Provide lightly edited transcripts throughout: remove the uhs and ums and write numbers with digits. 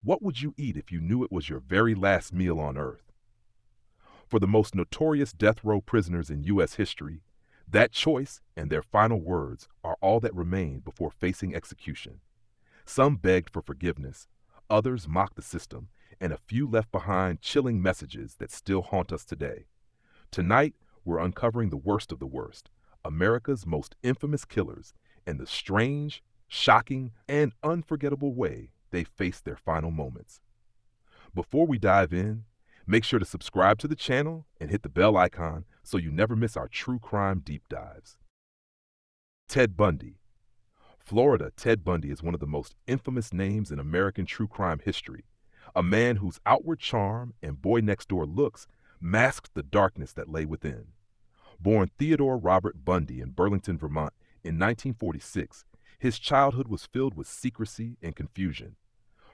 What would you eat if you knew it was your very last meal on earth? For the most notorious death row prisoners in U.S. history, that choice and their final words are all that remained before facing execution. Some begged for forgiveness, others mocked the system, and a few left behind chilling messages that still haunt us today. Tonight, we're uncovering the worst of the worst, America's most infamous killers, and the strange, shocking, and unforgettable way they faced their final moments. Before we dive in, make sure to subscribe to the channel and hit the bell icon so you never miss our true crime deep dives. Ted Bundy. Florida Ted Bundy is one of the most infamous names in American true crime history, a man whose outward charm and boy-next-door looks masked the darkness that lay within. Born Theodore Robert Bundy in Burlington, Vermont in 1946, his childhood was filled with secrecy and confusion.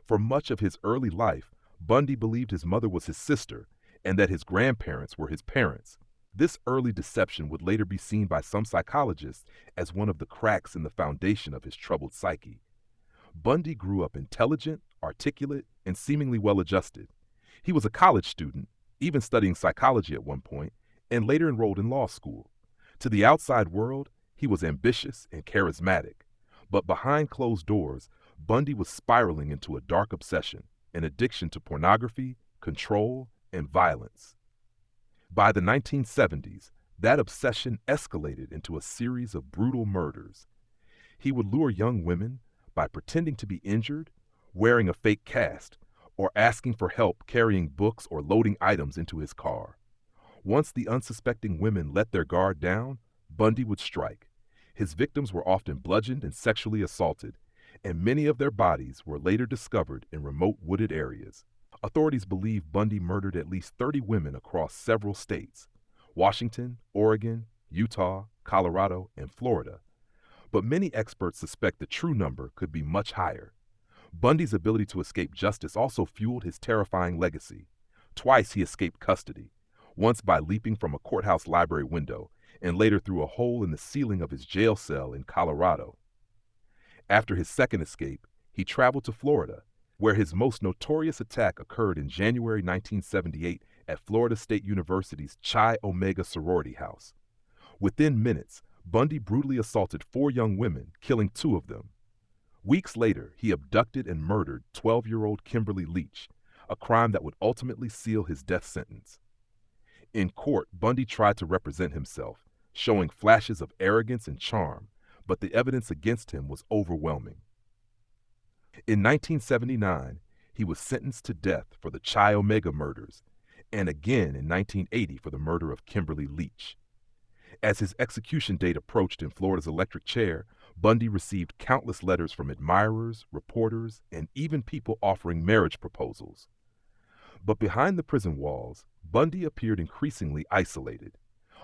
For much of his early life, Bundy believed his mother was his sister and that his grandparents were his parents. This early deception would later be seen by some psychologists as one of the cracks in the foundation of his troubled psyche. Bundy grew up intelligent, articulate, and seemingly well-adjusted. He was a college student, even studying psychology at one point, and later enrolled in law school. To the outside world, he was ambitious and charismatic. But behind closed doors, Bundy was spiraling into a dark obsession, an addiction to pornography, control, and violence. By the 1970s, that obsession escalated into a series of brutal murders. He would lure young women by pretending to be injured, wearing a fake cast, or asking for help carrying books or loading items into his car. Once the unsuspecting women let their guard down, Bundy would strike. His victims were often bludgeoned and sexually assaulted, and many of their bodies were later discovered in remote wooded areas. Authorities believe Bundy murdered at least 30 women across several states: Washington, Oregon, Utah, Colorado, and Florida. But many experts suspect the true number could be much higher. Bundy's ability to escape justice also fueled his terrifying legacy. Twice he escaped custody, once by leaping from a courthouse library window, and later through a hole in the ceiling of his jail cell in Colorado. After his second escape, he traveled to Florida, where his most notorious attack occurred in January 1978 at Florida State University's Chi Omega sorority house. Within minutes, Bundy brutally assaulted 4 young women, killing 2 of them. Weeks later, he abducted and murdered 12-year-old Kimberly Leach, a crime that would ultimately seal his death sentence. In court, Bundy tried to represent himself, showing flashes of arrogance and charm, but the evidence against him was overwhelming. In 1979, he was sentenced to death for the Chi Omega murders, and again in 1980 for the murder of Kimberly Leach. As his execution date approached in Florida's electric chair, Bundy received countless letters from admirers, reporters, and even people offering marriage proposals. But behind the prison walls, Bundy appeared increasingly isolated.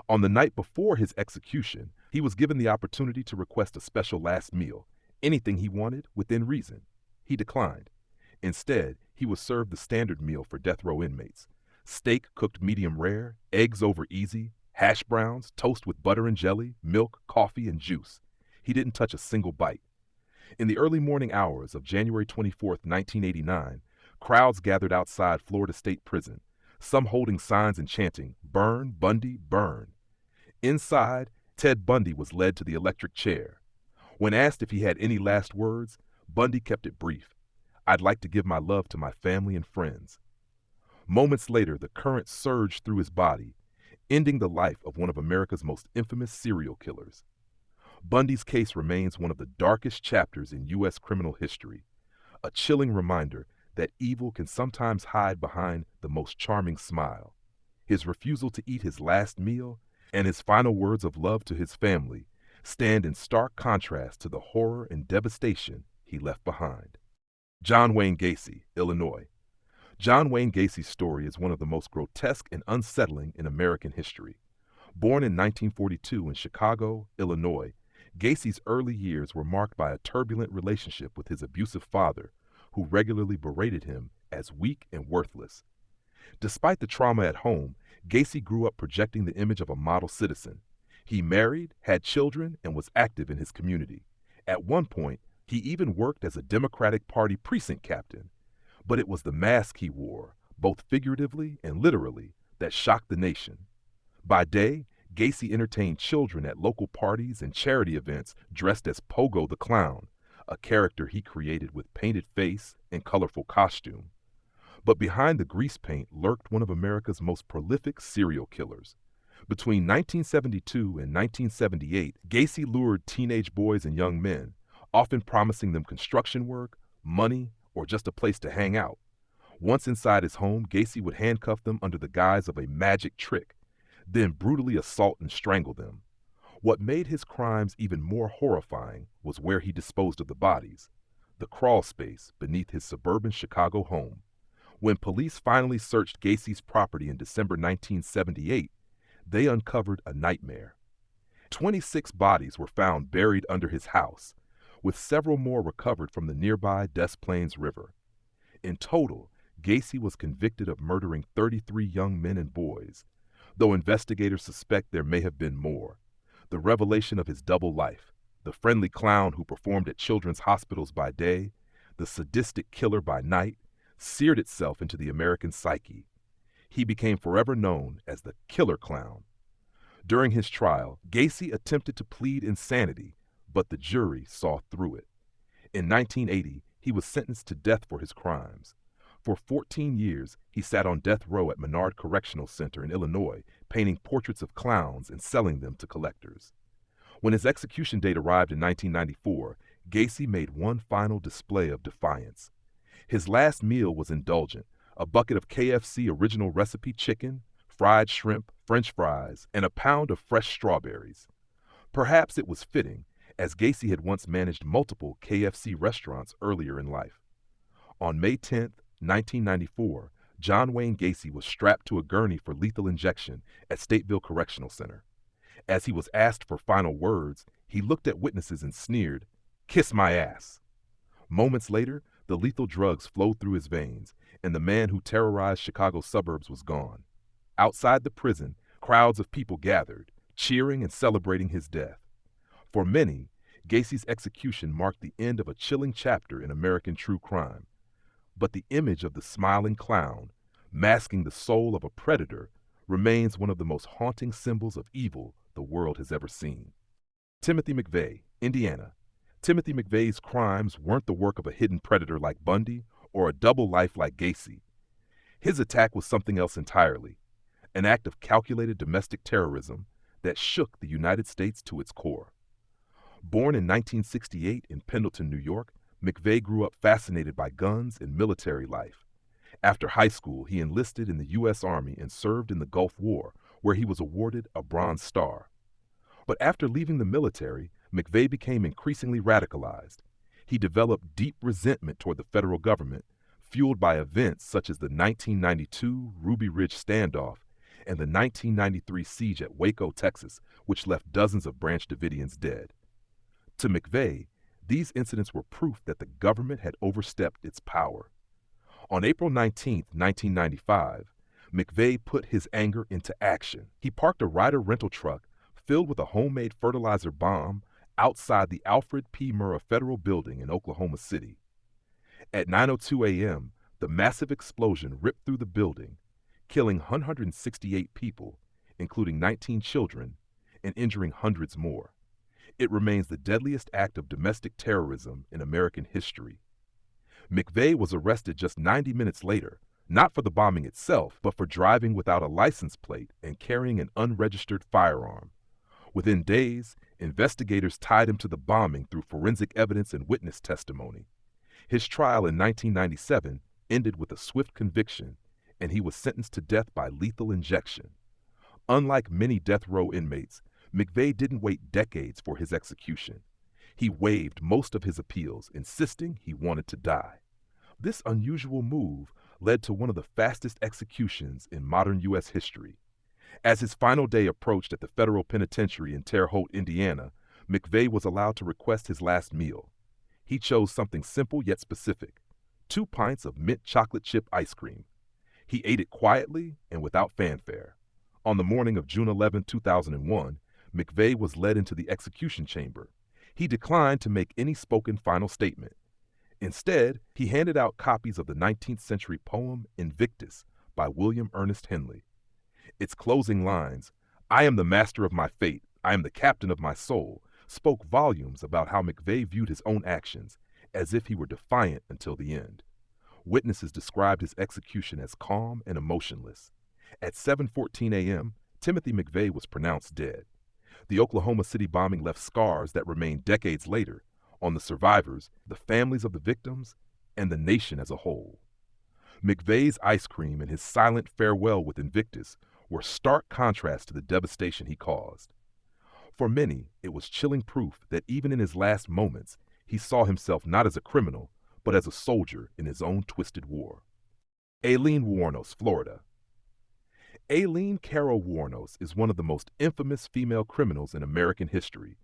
On the night before his execution, he was given the opportunity to request a special last meal, anything he wanted within reason. He declined. Instead, he was served the standard meal for death row inmates: steak cooked medium rare, eggs over easy, hash browns, toast with butter and jelly, milk, coffee, and juice. He didn't touch a single bite. In the early morning hours of January 24, 1989, crowds gathered outside Florida State Prison, some holding signs and chanting, "Burn, Bundy, burn." Inside, Ted Bundy was led to the electric chair. When asked if he had any last words, Bundy kept it brief: "I'd like to give my love to my family and friends." Moments later, the current surged through his body, ending the life of one of America's most infamous serial killers. Bundy's case remains one of the darkest chapters in U.S. criminal history, a chilling reminder that evil can sometimes hide behind the most charming smile. His refusal to eat his last meal and his final words of love to his family stand in stark contrast to the horror and devastation he left behind. John Wayne Gacy, Illinois. John Wayne Gacy's story is one of the most grotesque and unsettling in American history. Born in 1942 in Chicago, Illinois, Gacy's early years were marked by a turbulent relationship with his abusive father, who regularly berated him as weak and worthless. Despite the trauma at home, Gacy grew up projecting the image of a model citizen. He married, had children, and was active in his community. At one point, he even worked as a Democratic Party precinct captain. But it was the mask he wore, both figuratively and literally, that shocked the nation. By day, Gacy entertained children at local parties and charity events dressed as Pogo the Clown, a character he created with painted face and colorful costume. But behind the grease paint lurked one of America's most prolific serial killers. Between 1972 and 1978, Gacy lured teenage boys and young men, often promising them construction work, money, or just a place to hang out. Once inside his home, Gacy would handcuff them under the guise of a magic trick, then brutally assault and strangle them. What made his crimes even more horrifying was where he disposed of the bodies, the crawl space beneath his suburban Chicago home. When police finally searched Gacy's property in December 1978, they uncovered a nightmare. 26 bodies were found buried under his house, with several more recovered from the nearby Des Plaines River. In total, Gacy was convicted of murdering 33 young men and boys, though investigators suspect there may have been more. The revelation of his double life, the friendly clown who performed at children's hospitals by day, the sadistic killer by night, seared itself into the American psyche. He became forever known as the Killer Clown. During his trial, Gacy attempted to plead insanity, but the jury saw through it. In 1980, he was sentenced to death for his crimes. For 14 years, he sat on death row at Menard Correctional Center in Illinois, painting portraits of clowns and selling them to collectors. When his execution date arrived in 1994, Gacy made one final display of defiance. His last meal was indulgent, a bucket of KFC original recipe chicken, fried shrimp, French fries, and a pound of fresh strawberries. Perhaps it was fitting, as Gacy had once managed multiple KFC restaurants earlier in life. On May 10, 1994, John Wayne Gacy was strapped to a gurney for lethal injection at Stateville Correctional Center. As he was asked for final words, he looked at witnesses and sneered, "Kiss my ass." Moments later, the lethal drugs flowed through his veins, and the man who terrorized Chicago's suburbs was gone. Outside the prison, crowds of people gathered, cheering and celebrating his death. For many, Gacy's execution marked the end of a chilling chapter in American true crime. But the image of the smiling clown, masking the soul of a predator, remains one of the most haunting symbols of evil the world has ever seen. Timothy McVeigh, Indiana. Timothy McVeigh's crimes weren't the work of a hidden predator like Bundy or a double life like Gacy. His attack was something else entirely, an act of calculated domestic terrorism that shook the United States to its core. Born in 1968 in Pendleton, New York, McVeigh grew up fascinated by guns and military life. After high school, he enlisted in the U.S. Army and served in the Gulf War, where he was awarded a Bronze Star. But after leaving the military, McVeigh became increasingly radicalized. He developed deep resentment toward the federal government, fueled by events such as the 1992 Ruby Ridge standoff and the 1993 siege at Waco, Texas, which left dozens of Branch Davidians dead. To McVeigh, these incidents were proof that the government had overstepped its power. On April 19, 1995, McVeigh put his anger into action. He parked a Ryder rental truck filled with a homemade fertilizer bomb outside the Alfred P. Murrah Federal Building in Oklahoma City. At 9:02 a.m., the massive explosion ripped through the building, killing 168 people, including 19 children, and injuring hundreds more. It remains the deadliest act of domestic terrorism in American history. McVeigh was arrested just 90 minutes later, not for the bombing itself, but for driving without a license plate and carrying an unregistered firearm. Within days, investigators tied him to the bombing through forensic evidence and witness testimony. His trial in 1997 ended with a swift conviction, and he was sentenced to death by lethal injection. Unlike many death row inmates, McVeigh didn't wait decades for his execution. He waived most of his appeals, insisting he wanted to die. This unusual move led to one of the fastest executions in modern U.S. history. As his final day approached at the federal penitentiary in Terre Haute, Indiana, McVeigh was allowed to request his last meal. He chose something simple yet specific: 2 pints of mint chocolate chip ice cream. He ate it quietly and without fanfare. On the morning of June 11, 2001, McVeigh was led into the execution chamber. He declined to make any spoken final statement. Instead, he handed out copies of the 19th century poem Invictus by William Ernest Henley. Its closing lines, "I am the master of my fate, I am the captain of my soul," spoke volumes about how McVeigh viewed his own actions, as if he were defiant until the end. Witnesses described his execution as calm and emotionless. At 7:14 a.m., Timothy McVeigh was pronounced dead. The Oklahoma City bombing left scars that remained decades later on the survivors, the families of the victims, and the nation as a whole. McVeigh's ice cream and his silent farewell with Invictus were stark contrasts to the devastation he caused. For many, it was chilling proof that even in his last moments, he saw himself not as a criminal, but as a soldier in his own twisted war. Aileen Wuornos, Florida. Aileen Carol Wuornos is one of the most infamous female criminals in American history,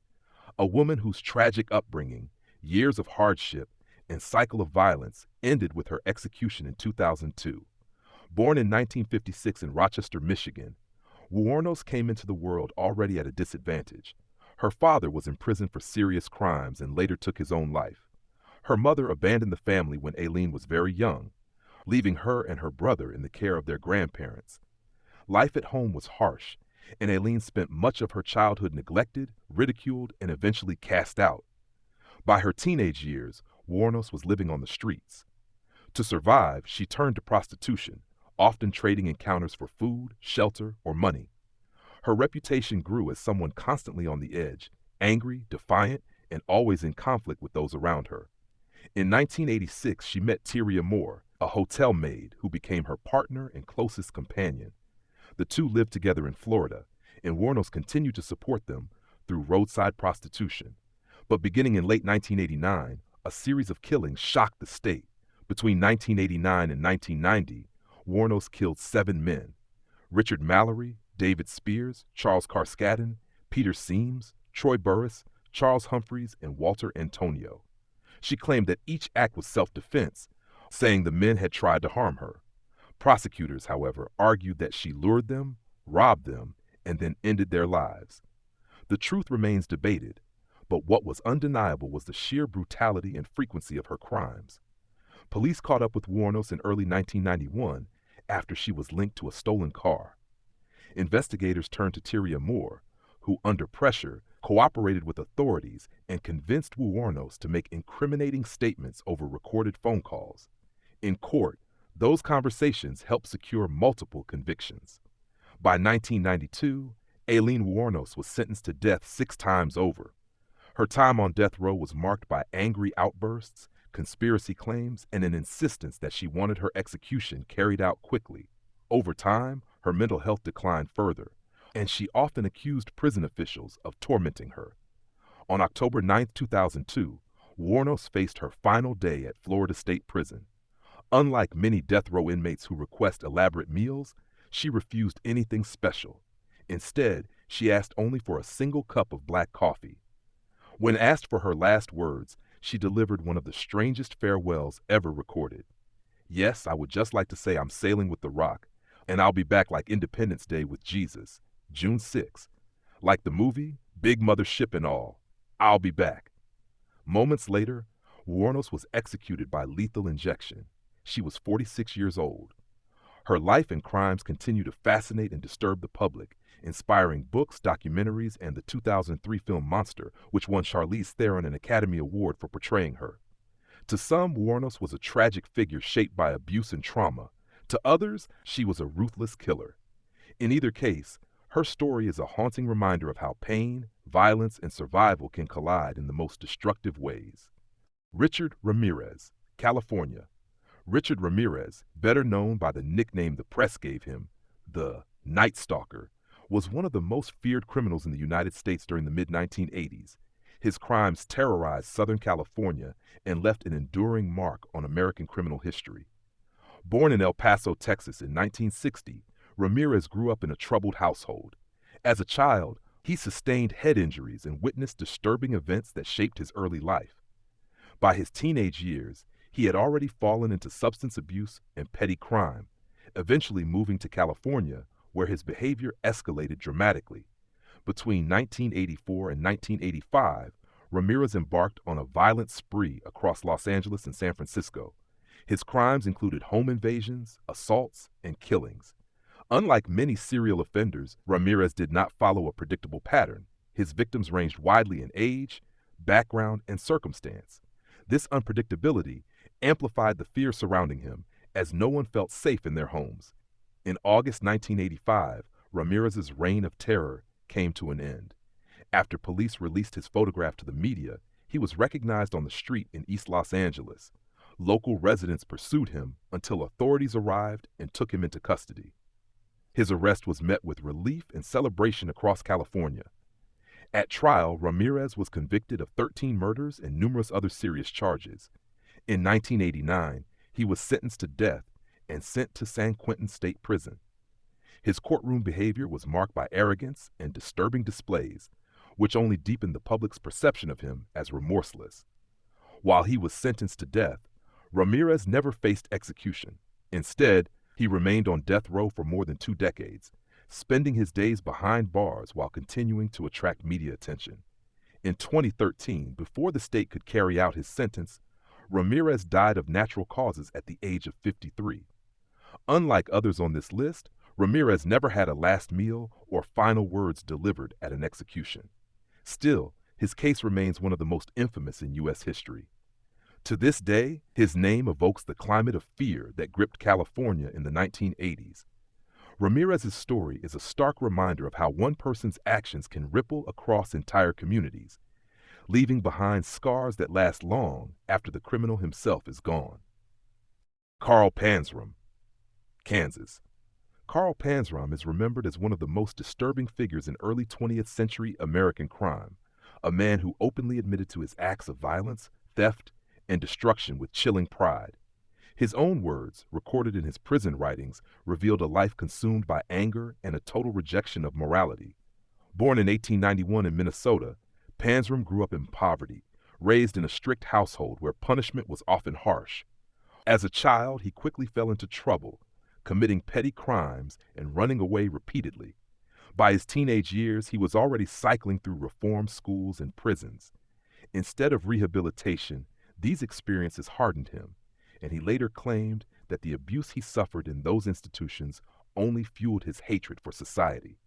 a woman whose tragic upbringing, years of hardship, and cycle of violence ended with her execution in 2002. Born in 1956 in Rochester, Michigan, Wuornos came into the world already at a disadvantage. Her father was imprisoned for serious crimes and later took his own life. Her mother abandoned the family when Aileen was very young, leaving her and her brother in the care of their grandparents. Life at home was harsh, and Aileen spent much of her childhood neglected, ridiculed, and eventually cast out. By her teenage years, Wuornos was living on the streets. To survive, she turned to prostitution, often trading encounters for food, shelter, or money. Her reputation grew as someone constantly on the edge, angry, defiant, and always in conflict with those around her. In 1986, she met Tyria Moore, a hotel maid who became her partner and closest companion. The two lived together in Florida, and Wuornos continued to support them through roadside prostitution. But beginning in late 1989, a series of killings shocked the state. Between 1989 and 1990, Wuornos killed 7 men: Richard Mallory, David Spears, Charles Carskadden, Peter Seams, Troy Burris, Charles Humphreys, and Walter Antonio. She claimed that each act was self-defense, saying the men had tried to harm her. Prosecutors, however, argued that she lured them, robbed them, and then ended their lives. The truth remains debated, but what was undeniable was the sheer brutality and frequency of her crimes. Police caught up with Wuornos in early 1991 after she was linked to a stolen car. Investigators turned to Tyria Moore, who, under pressure, cooperated with authorities and convinced Wuornos to make incriminating statements over recorded phone calls. In court, those conversations helped secure multiple convictions. By 1992, Aileen Wuornos was sentenced to death 6 times over. Her time on death row was marked by angry outbursts, conspiracy claims, and an insistence that she wanted her execution carried out quickly. Over time, her mental health declined further, and she often accused prison officials of tormenting her. On October 9, 2002, Wuornos faced her final day at Florida State Prison. Unlike many death row inmates who request elaborate meals, she refused anything special. Instead, she asked only for a single cup of black coffee. When asked for her last words, she delivered one of the strangest farewells ever recorded. "Yes, I would just like to say I'm sailing with the Rock, and I'll be back like Independence Day with Jesus, June 6. Like the movie, Big Mother Ship and all. I'll be back." Moments later, Wuornos was executed by lethal injection. She was 46 years old. Her life and crimes continue to fascinate and disturb the public, inspiring books, documentaries, and the 2003 film Monster, which won Charlize Theron an Academy Award for portraying her. To some, Wuornos was a tragic figure shaped by abuse and trauma. To others, she was a ruthless killer. In either case, her story is a haunting reminder of how pain, violence, and survival can collide in the most destructive ways. Richard Ramirez, California. Richard Ramirez, better known by the nickname the press gave him, the Night Stalker, was one of the most feared criminals in the United States during the mid-1980s. His crimes terrorized Southern California and left an enduring mark on American criminal history. Born in El Paso, Texas in 1960, Ramirez grew up in a troubled household. As a child, he sustained head injuries and witnessed disturbing events that shaped his early life. By his teenage years, he had already fallen into substance abuse and petty crime, eventually moving to California, where his behavior escalated dramatically. Between 1984 and 1985, Ramirez embarked on a violent spree across Los Angeles and San Francisco. His crimes included home invasions, assaults, and killings. Unlike many serial offenders, Ramirez did not follow a predictable pattern. His victims ranged widely in age, background, and circumstance. This unpredictability amplified the fear surrounding him, as no one felt safe in their homes. In August 1985, Ramirez's reign of terror came to an end. After police released his photograph to the media, he was recognized on the street in East Los Angeles. Local residents pursued him until authorities arrived and took him into custody. His arrest was met with relief and celebration across California. At trial, Ramirez was convicted of 13 murders and numerous other serious charges. In 1989, he was sentenced to death and sent to San Quentin State Prison. His courtroom behavior was marked by arrogance and disturbing displays, which only deepened the public's perception of him as remorseless. While he was sentenced to death, Ramirez never faced execution. Instead, he remained on death row for more than 2 decades, spending his days behind bars while continuing to attract media attention. In 2013, before the state could carry out his sentence, Ramirez died of natural causes at the age of 53. Unlike others on this list, Ramirez never had a last meal or final words delivered at an execution. Still, his case remains one of the most infamous in U.S. history. To this day, his name evokes the climate of fear that gripped California in the 1980s. Ramirez's story is a stark reminder of how one person's actions can ripple across entire communities, leaving behind scars that last long after the criminal himself is gone. Carl Panzram, Kansas. Carl Panzram is remembered as one of the most disturbing figures in early 20th century American crime, a man who openly admitted to his acts of violence, theft, and destruction with chilling pride. His own words, recorded in his prison writings, revealed a life consumed by anger and a total rejection of morality. Born in 1891 in Minnesota, Panzram grew up in poverty, raised in a strict household where punishment was often harsh. As a child, he quickly fell into trouble, committing petty crimes and running away repeatedly. By his teenage years, he was already cycling through reform schools and prisons. Instead of rehabilitation, these experiences hardened him, and he later claimed that the abuse he suffered in those institutions only fueled his hatred for society.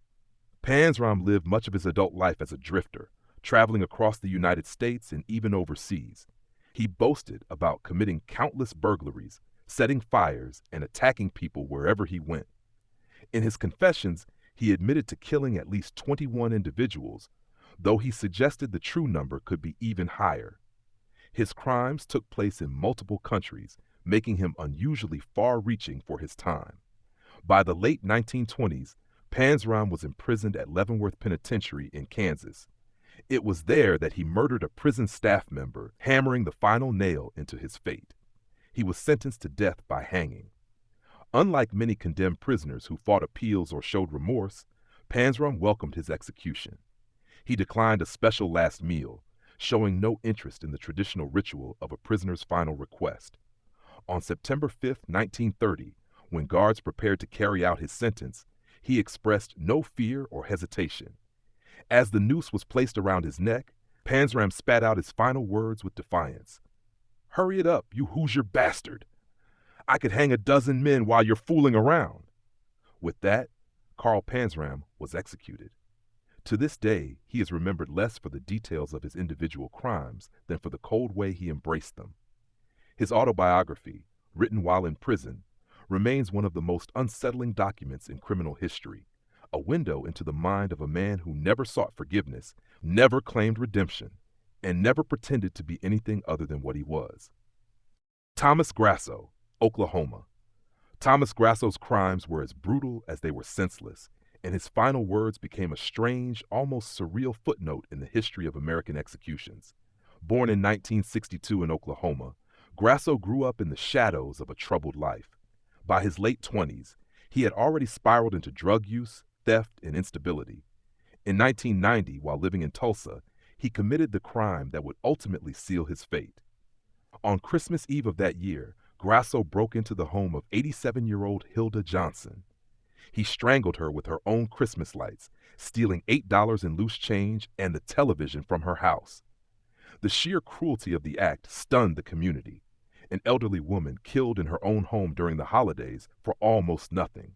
Panzram lived much of his adult life as a drifter, traveling across the United States and even overseas. He boasted about committing countless burglaries, setting fires, and attacking people wherever he went. In his confessions, he admitted to killing at least 21 individuals, though he suggested the true number could be even higher. His crimes took place in multiple countries, making him unusually far-reaching for his time. By the late 1920s, Panzram was imprisoned at Leavenworth Penitentiary in Kansas. It was there that he murdered a prison staff member, hammering the final nail into his fate. He was sentenced to death by hanging. Unlike many condemned prisoners who fought appeals or showed remorse, Panzram welcomed his execution. He declined a special last meal, showing no interest in the traditional ritual of a prisoner's final request. On September 5, 1930, when guards prepared to carry out his sentence, he expressed no fear or hesitation. As the noose was placed around his neck, Panzram spat out his final words with defiance. "Hurry it up, you Hoosier bastard! I could hang a dozen men while you're fooling around." With that, Carl Panzram was executed. To this day, he is remembered less for the details of his individual crimes than for the cold way he embraced them. His autobiography, written while in prison, remains one of the most unsettling documents in criminal history, a window into the mind of a man who never sought forgiveness, never claimed redemption, and never pretended to be anything other than what he was. Thomas Grasso, Oklahoma. Thomas Grasso's crimes were as brutal as they were senseless, and his final words became a strange, almost surreal footnote in the history of American executions. Born in 1962 in Oklahoma, Grasso grew up in the shadows of a troubled life. By his late 20s, he had already spiraled into drug use, theft, and instability. In 1990, while living in Tulsa, he committed the crime that would ultimately seal his fate. On Christmas Eve of that year, Grasso broke into the home of 87-year-old Hilda Johnson. He strangled her with her own Christmas lights, stealing $8 in loose change and the television from her house. The sheer cruelty of the act stunned the community. An elderly woman killed in her own home during the holidays for almost nothing.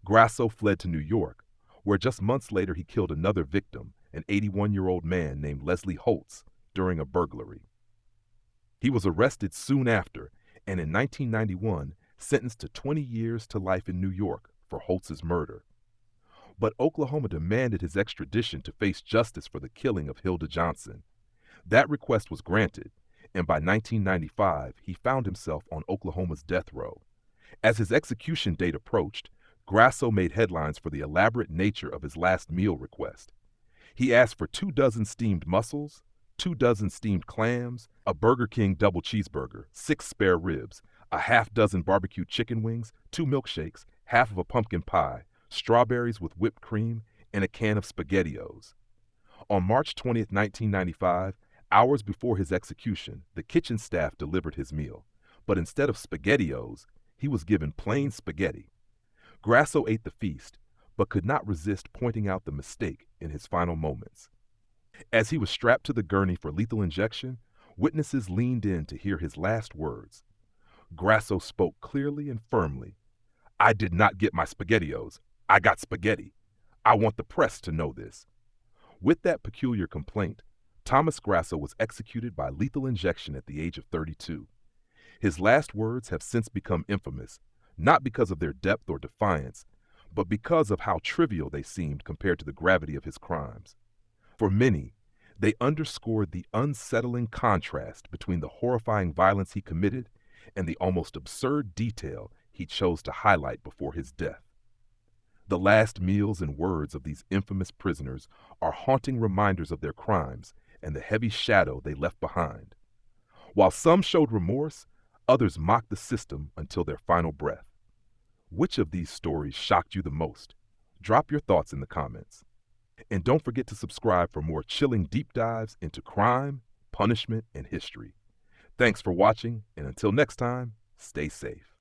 Grasso fled to New York, where just months later he killed another victim, an 81-year-old man named Leslie Holtz, during a burglary. He was arrested soon after and in 1991 sentenced to 20 years to life in New York for Holtz's murder. But Oklahoma demanded his extradition to face justice for the killing of Hilda Johnson. That request was granted, and by 1995 he found himself on Oklahoma's death row. As his execution date approached, Grasso made headlines for the elaborate nature of his last meal request. He asked for 24 steamed mussels, 24 steamed clams, a Burger King double cheeseburger, 6 spare ribs, a half-dozen barbecue chicken wings, 2 milkshakes, half of a pumpkin pie, strawberries with whipped cream, and a can of SpaghettiOs. On March 20, 1995, hours before his execution, the kitchen staff delivered his meal. But instead of SpaghettiOs, he was given plain spaghetti. Grasso ate the feast, but could not resist pointing out the mistake in his final moments. As he was strapped to the gurney for lethal injection, witnesses leaned in to hear his last words. Grasso spoke clearly and firmly. "I did not get my SpaghettiOs. I got spaghetti. I want the press to know this." With that peculiar complaint, Thomas Grasso was executed by lethal injection at the age of 32. His last words have since become infamous, not because of their depth or defiance, but because of how trivial they seemed compared to the gravity of his crimes. For many, they underscored the unsettling contrast between the horrifying violence he committed and the almost absurd detail he chose to highlight before his death. The last meals and words of these infamous prisoners are haunting reminders of their crimes and the heavy shadow they left behind. While some showed remorse, others mocked the system until their final breath. Which of these stories shocked you the most? Drop your thoughts in the comments. And don't forget to subscribe for more chilling deep dives into crime, punishment, and history. Thanks for watching, and until next time, stay safe.